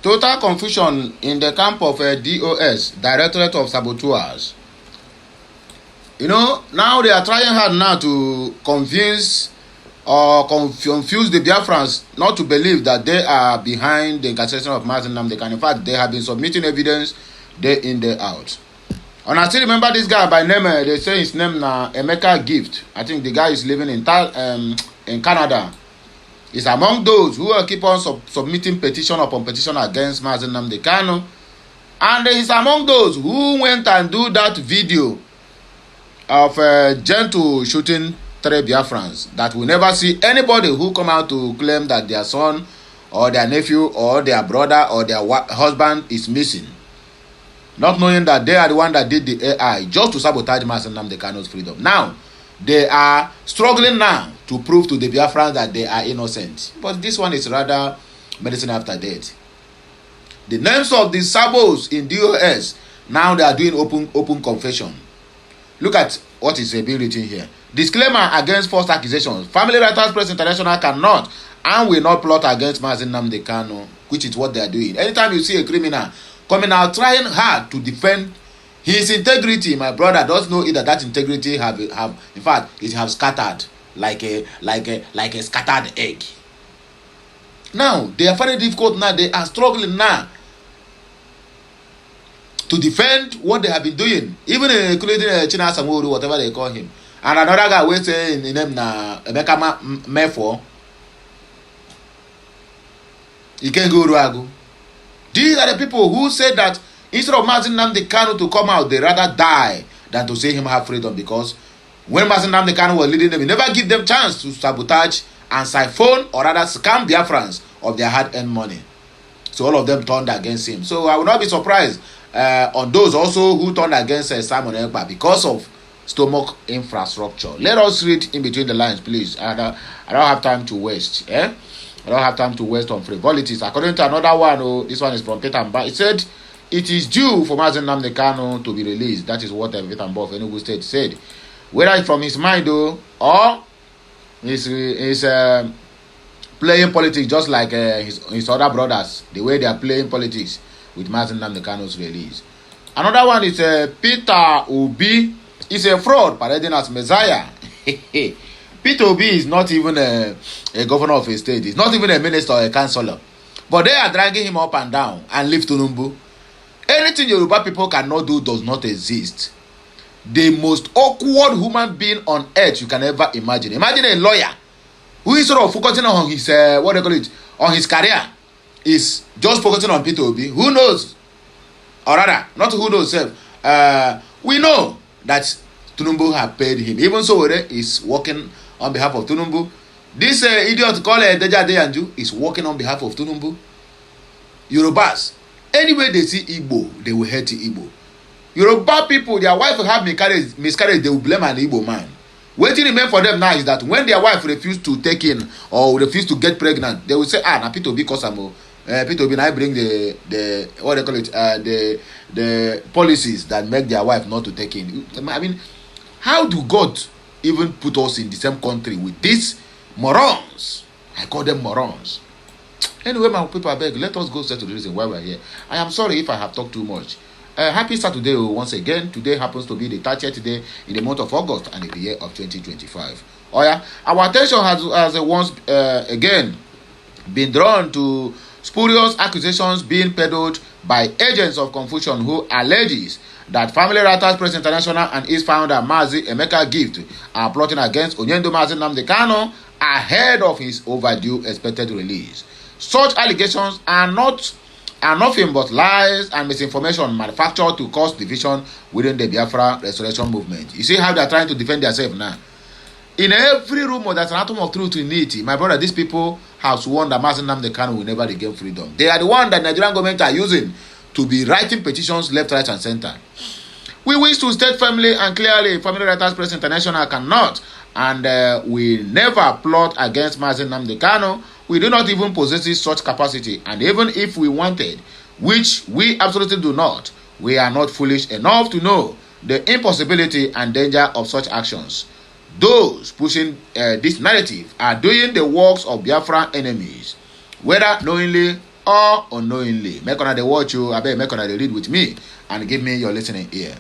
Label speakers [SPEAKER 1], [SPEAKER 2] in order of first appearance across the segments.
[SPEAKER 1] Total confusion in the camp of DOS, Directorate of Saboteurs. You know, now they are trying hard now to confuse the Biafrans not to believe that they are behind the incarceration of Mazi Nnamdi Kanu. In fact, they have been submitting evidence day in, day out. And I still remember this guy by name, they say his name na Emeka Gift. I think the guy is living in Canada. He's among those who keep on submitting petition upon petition against Mazi Nnamdi Kanu. And he's among those who went and do that video of gentle shooting 3 Biafrans that will never see anybody who come out to claim that their son or their nephew or their brother or their husband is missing. Not knowing that they are the one that did the AI just to sabotage Mazi Nnamdi Kanu's freedom. Now, they are struggling now to prove to the Biafrans that they are innocent. But this one is rather medicine after death. The names of the sabos in DOS, now they are doing open confession. Look at what is being written here. Disclaimer against false accusations. Family Writers Press International cannot and will not plot against Mazi Nnamdi Kanu, which is what they are doing. Anytime you see a criminal coming out trying hard to defend his integrity, my brother does know either that integrity have in fact it have scattered like a scattered egg. Now they are finding it difficult now. They are struggling now to defend what they have been doing, even including China Samuru, whatever they call him, and another guy we say in name na Emeka Mefo. He can go Ruagu. These are the people who said that instead of Mazi Nnamdi Kanu to come out, they rather die than to see him have freedom, because when Mazi Nnamdi Kanu was leading them, he never give them chance to sabotage and siphon or rather scam Biafrans of their hard-earned money. So all of them turned against him. So I will not be surprised on those also who turned against Simon Ekpa because of stomach infrastructure. Let us read in between the lines, please. I don't have time to waste. I don't have time to waste on frivolities. According to another one, this one is from Peter Mba. It said it is due for Mazi Nnamdi Kanu to be released. That is what Peter Mba of Enugu State said. Whether it's from his mind or he's playing politics just like his other brothers, the way they are playing politics with Mazi Nnamdi Kanu's release. Another one is Peter Obi. He's a fraud parading as Messiah. Peter Obi is not even a governor of a state. He's not even a minister or a councillor. But they are dragging him up and down and leave Tinubu. Anything Yoruba people cannot do does not exist. The most awkward human being on earth you can ever imagine. Imagine a lawyer who is sort of focusing on his on his career, is just focusing on Peter Obi. Who knows? Or rather, not who knows. We know that Tinubu have paid him. Even so, is working on behalf of Tinubu. This idiot called Deja Deyanju is working on behalf of Tinubu. Yorubas, anyway they see Igbo, they will hate Igbo. Yoruba people, their wife have miscarriage, they will blame an Igbo man. Waiting remain for them now is that when their wife refuse to take in or refuse to get pregnant, they will say, na Peter Obi cause Peter Obi now bring the what they call it, the policies that make their wife not to take in. I mean, how do God even put us in the same country with these morons? I call them morons. Anyway, my people, I beg, let us go straight to the reason why we're here. I am sorry if I have talked too much. Happy Saturday once again. Today happens to be the 30th day in the month of August and in the year of 2025. Oh yeah, our attention has once again been drawn to spurious accusations being peddled by agents of confusion who alleges that Family Writers Press International and its founder Mazi Emeka Gift are plotting against Onyendo Mazi Nnamdi Kanu ahead of his overdue expected release. Such allegations are nothing but lies and misinformation manufactured to cause division within the Biafra restoration movement. You see how they are trying to defend themselves now. In every rumor, there's an atom of truth in it. My brother, these people have sworn that Mazi Nnamdi Kanu will never regain freedom. They are the one that Nigerian government are using to be writing petitions left, right, and center. We wish to state firmly and clearly, Family Writers Press International cannot and we never plot against Mazi Nnamdi Kanu. We do not even possess such capacity, and even if we wanted, which we absolutely do not, we are not foolish enough to know the impossibility and danger of such actions. Those pushing this narrative are doing the works of Biafra enemies, whether knowingly or unknowingly. Make una dey watch you, abeg make una dey read with me and give me your listening ear.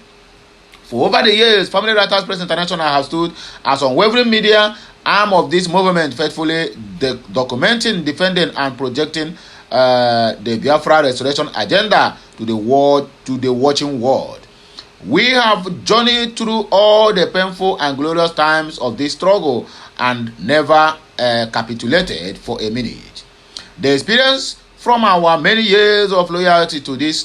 [SPEAKER 1] For over the years, Family Writers Press International has stood as unwavering media arm of this movement, faithfully documenting, defending, and projecting the Biafra restoration agenda to the world, to the watching world. We have journeyed through all the painful and glorious times of this struggle and never capitulated for a minute. The experience from our many years of loyalty to this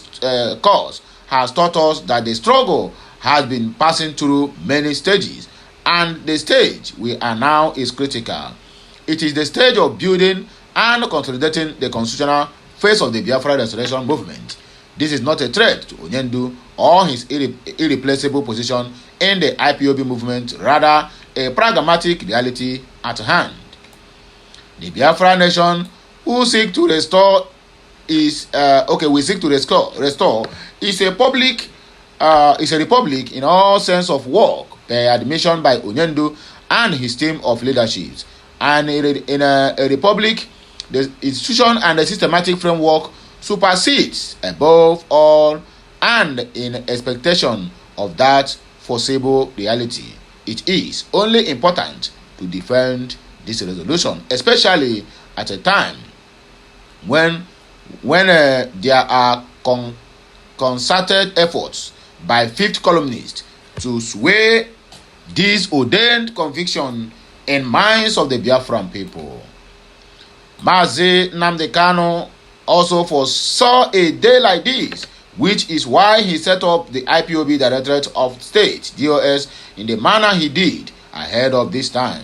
[SPEAKER 1] cause has taught us that the struggle has been passing through many stages, and the stage we are now is critical. It is the stage of building and consolidating the constitutional face of the Biafra restoration movement. This is not a threat to Onyendu or his irreplaceable position in the IPOB movement, rather a pragmatic reality at hand. The Biafra nation who seek to restore is restore is a republic in all sense of work, per admission by Onyendu and his team of leadership. And in a republic, the institution and the systematic framework supersedes above all, and in expectation of that foreseeable reality, it is only important to defend this resolution, especially at a time when there are concerted efforts by fifth columnists to sway this ordained conviction in minds of the Biafran people. Mazi Nnamdi Kanu also foresaw a day like this, which is why he set up the IPOB Directorate of State, DOS, in the manner he did ahead of this time,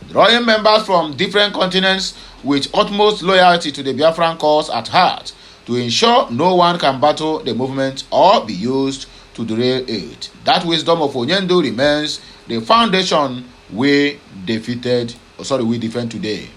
[SPEAKER 1] drawing members from different continents with utmost loyalty to the Biafran cause at heart, to ensure no one can battle the movement or be used to derail it. That wisdom of Onyendu remains the foundation we defend today.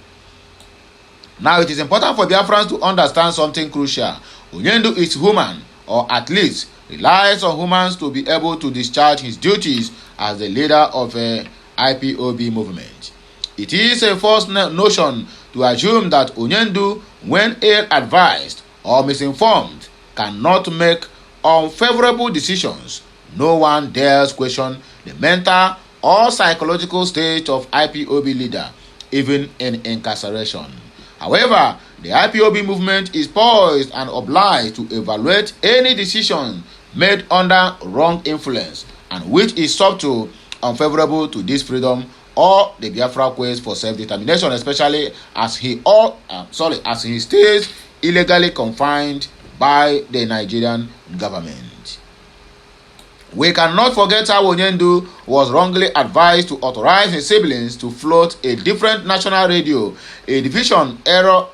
[SPEAKER 1] Now, it is important for Biafrans to understand something crucial. Onyendu is human, or at least relies on humans to be able to discharge his duties as the leader of a IPOB movement. It is a false notion to assume that Onyendu, when ill-advised or misinformed, cannot make unfavorable decisions. No one dares question the mental or psychological state of IPOB leader, even in incarceration. However, the IPOB movement is poised and obliged to evaluate any decision made under wrong influence and which is subtle, unfavorable to this freedom or the Biafra quest for self-determination, especially as he stays illegally confined by the Nigerian government. We cannot forget how Onyendu was wrongly advised to authorize his siblings to float a different national radio, a division error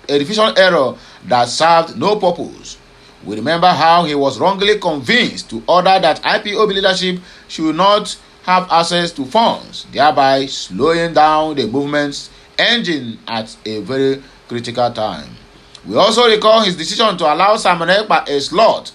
[SPEAKER 1] that served no purpose. We remember how he was wrongly convinced to order that IPOB leadership should not have access to funds, thereby slowing down the movement's engine at a very critical time. We also recall his decision to allow Simon Ekpa a slot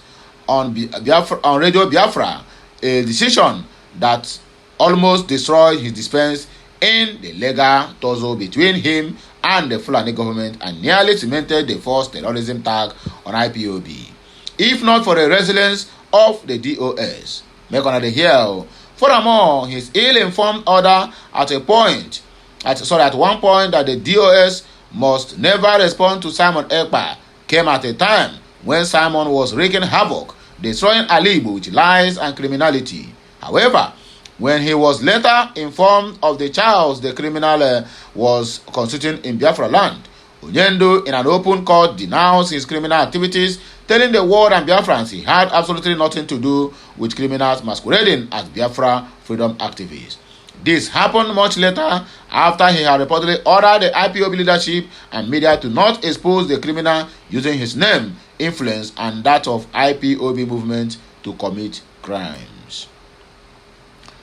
[SPEAKER 1] on Radio Biafra, a decision that almost destroyed his defense in the legal tussle between him and the Fulani government and nearly cemented the false terrorism tag on IPOB. If not for the resilience of the DOS. Make on the hill. Furthermore, his ill-informed order at one point that the DOS must never respond to Simon Ekpa came at a time when Simon was wreaking havoc, destroying Igbo with lies and criminality. However, when he was later informed of the chaos the criminal was constituting in Biafra land, Onyendu in an open court denounced his criminal activities, telling the world and Biafrans he had absolutely nothing to do with criminals masquerading as Biafra freedom activists. This happened much later, after he had reportedly ordered the IPOB leadership and media to not expose the criminal using his name, influence, and that of IPOB movement to commit crimes.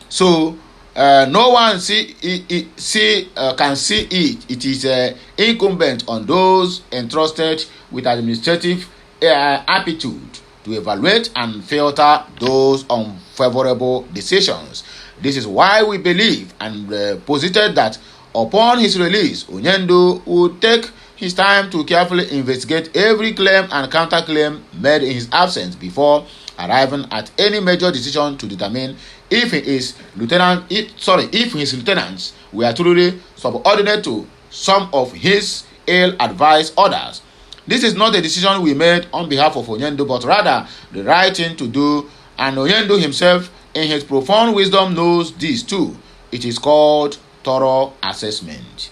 [SPEAKER 1] So, no one can see it. It is incumbent on those entrusted with administrative aptitude to evaluate and filter those unfavorable decisions. This is why we believe and posited that upon his release, Onyendu would take his time to carefully investigate every claim and counterclaim made in his absence before arriving at any major decision to determine if his lieutenants were truly subordinate to some of his ill-advised orders. This is not a decision we made on behalf of Onyendo, but rather the right thing to do, and Onyendo himself, in his profound wisdom, knows this too. It is called thorough assessment.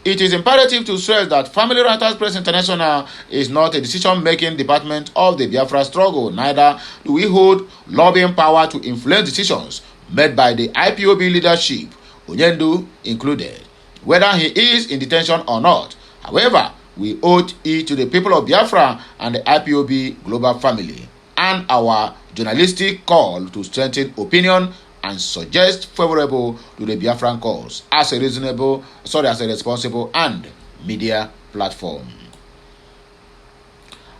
[SPEAKER 1] It is imperative to stress that Family Writers Press International is not a decision-making department of the Biafra struggle. Neither do we hold lobbying power to influence decisions made by the IPOB leadership, Onyendo included, whether he is in detention or not. However, we owe it to the people of Biafra and the IPOB global family and our journalistic call to strengthen opinion and suggest favorable to the Biafran cause as a responsible and media platform.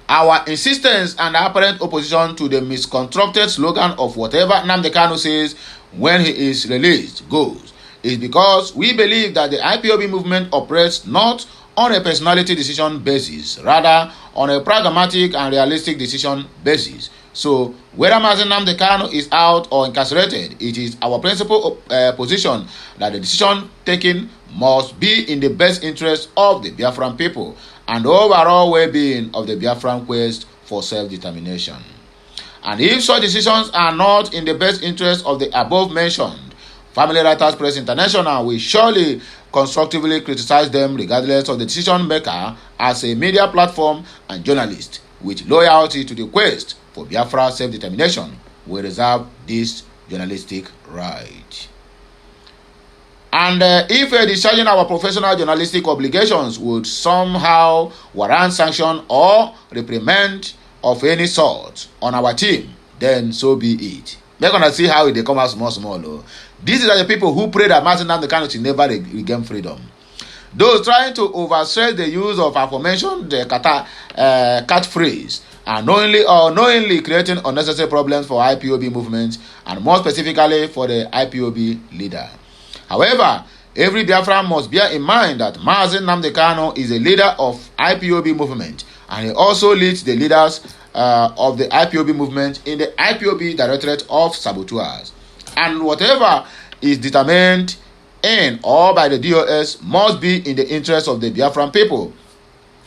[SPEAKER 1] Our insistence and apparent opposition to the misconstructed slogan of whatever Nnamdi Kanu says when he is released goes is because we believe that the IPOB movement operates not on a personality decision basis, rather on a pragmatic and realistic decision basis. So, whether Mazi Nnamdi Kanu is out or incarcerated, it is our principal position that the decision taken must be in the best interest of the Biafran people and the overall well-being of the Biafran quest for self-determination. And if such decisions are not in the best interest of the above-mentioned, Family Writers Press International will surely constructively criticize them regardless of the decision maker as a media platform and journalist with loyalty to the quest for Biafra self-determination. We reserve this journalistic right. And if discharging our professional journalistic obligations would somehow warrant sanction or reprimand of any sort on our team, then so be it. We're going to see how they come out small. These are the people who pray that Mazi Nnamdi Kanu will never regain freedom. Those trying to overstress the use of aforementioned catchphrase are knowingly creating unnecessary problems for IPOB movements and more specifically for the IPOB leader. However, every Biafran must bear in mind that Mazi Nnamdi Kanu is a leader of IPOB movement and he also leads the leaders of the IPOB movement in the IPOB Directorate of Sabotaging. And whatever is determined in or by the DOS must be in the interest of the Biafran people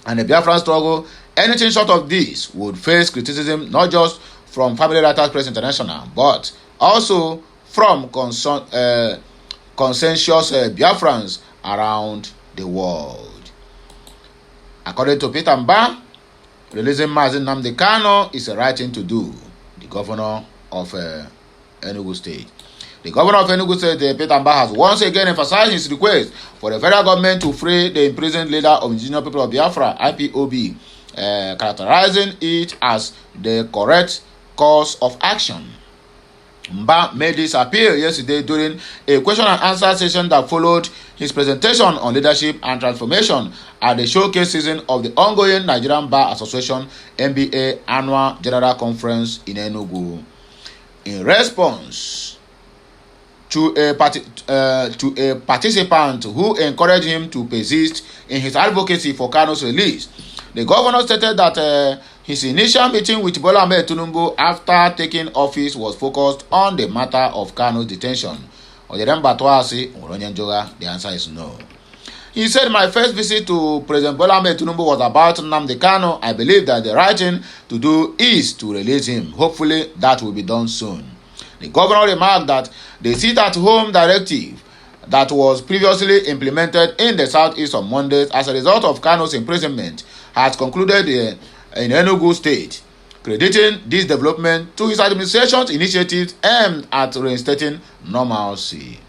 [SPEAKER 1] and the Biafran struggle. Anything short of this would face criticism not just from Family Writers Press International but also from consensus Biafrans around the world. According to Peter Mba, releasing Mazi Nnamdi Kanu is the right thing to do. The governor of Enugu State. The governor of Enugu State, Peter Mba, has once again emphasized his request for the federal government to free the imprisoned leader of indigenous people of Biafra, IPOB, characterizing it as the correct course of action. Mba made this appeal yesterday during a question and answer session that followed his presentation on leadership and transformation at the showcase season of the ongoing Nigerian Bar Association NBA Annual General Conference in Enugu. In response to a participant who encouraged him to persist in his advocacy for Kanu's release, the governor stated that his initial meeting with Bola Ahmed Tinubu after taking office was focused on the matter of Kanu's detention. The answer is no. He said, my first visit to President Bola Ahmed Tinubu was about Nnamdi Kanu. I believe that the right thing to do is to release him. Hopefully that will be done soon. The governor remarked that the sit-at-home directive that was previously implemented in the southeast on Mondays as a result of Kanu's imprisonment has concluded in Enugu State, crediting this development to his administration's initiatives aimed at reinstating normalcy.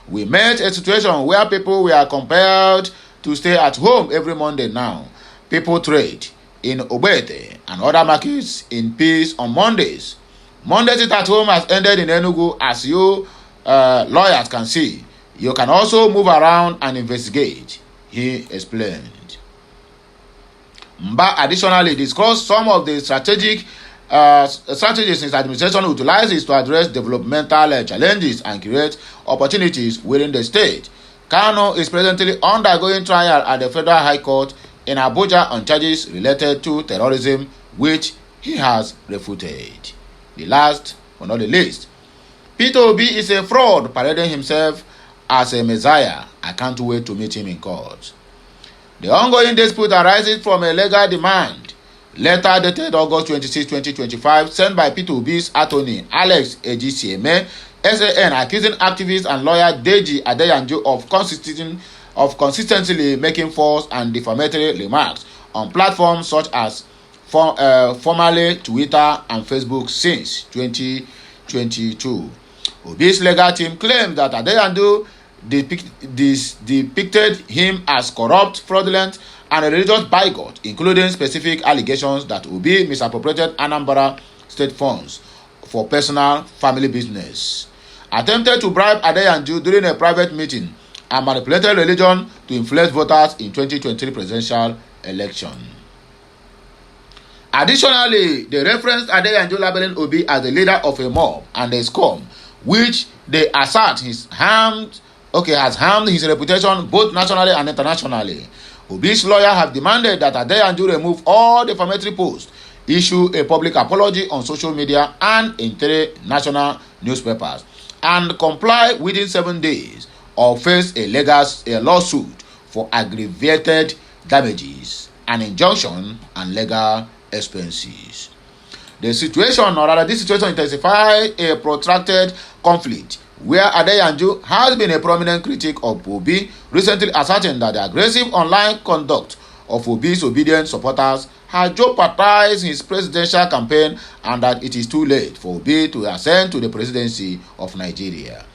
[SPEAKER 1] We met a situation where people were compelled to stay at home every Monday now. People trade in Ogbete and other markets in peace on Mondays. Monday sit at home has ended in Enugu, as you lawyers can see. You can also move around and investigate, he explained. Mba additionally discussed some of the strategies his administration utilizes to address developmental challenges and create opportunities within the state. Kanu is presently undergoing trial at the Federal High Court in Abuja on charges related to terrorism, which he has refuted. The last but not the least, Peter Obi is a fraud parading himself as a messiah. I can't wait to meet him in court. The ongoing dispute arises from a legal demand, letter dated August 26, 2025, sent by Peter Obi's attorney Alex Ejisieme, SAN, accusing activist and lawyer Deji Adeyanju of consistently making false and defamatory remarks on platforms such as formerly Twitter and Facebook since 2022. Obi's legal team claimed that Adeyanju depicted him as corrupt, fraudulent, and a religious bigot, including specific allegations that Obi misappropriated Anambra state funds for personal family business, attempted to bribe Adeyanju during a private meeting, and manipulated religion to influence voters in 2023 presidential election. Additionally, they referenced Adeyanju labeling Obi as the leader of a mob and a scum, which they assert has harmed his reputation both nationally and internationally. Obi's lawyer have demanded that Adeyanju remove all defamatory posts, issue a public apology on social media and in 3 national newspapers, and comply within 7 days or face a lawsuit for aggravated damages, an injunction, and legal expenses. This situation intensifies a protracted conflict where Adeyanju has been a prominent critic of Obi, recently asserting that the aggressive online conduct of Obi's obedient supporters has jeopardized his presidential campaign and that it is too late for Obi to ascend to the presidency of Nigeria.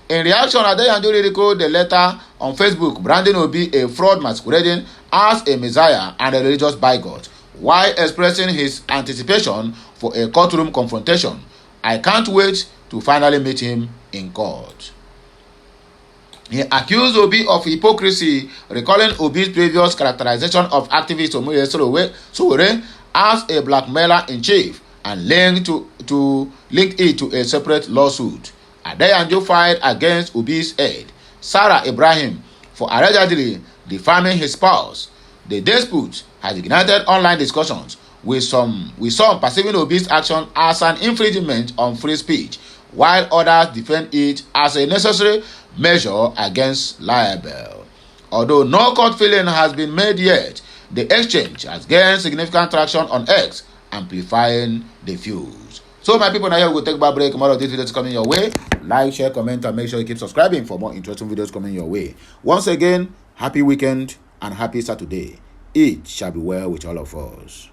[SPEAKER 1] In reaction, Adeyanju ridiculed the letter on Facebook, branding Obi a fraud masquerading as a messiah and a religious bigot, while expressing his anticipation for a courtroom confrontation. I can't wait to finally meet him in court. He accused Obi of hypocrisy, recalling Obi's previous characterization of activist Omoyele Sowore as a blackmailer in chief and linked it to a separate lawsuit. Adeyanju filed against Obi's aide, Sarah Ibrahim, for allegedly defaming his spouse. The dispute has ignited online discussions, with some perceiving Obi's action as an infringement on free speech, while others defend it as a necessary measure against libel. Although no court filing has been made yet, the exchange has gained significant traction on X, amplifying the views. So my people, now here we will take a break. More of these videos coming your way. Like, share, comment, and make sure you keep subscribing for more interesting videos coming your way. Once again, happy weekend and happy Saturday. It shall be well with all of us.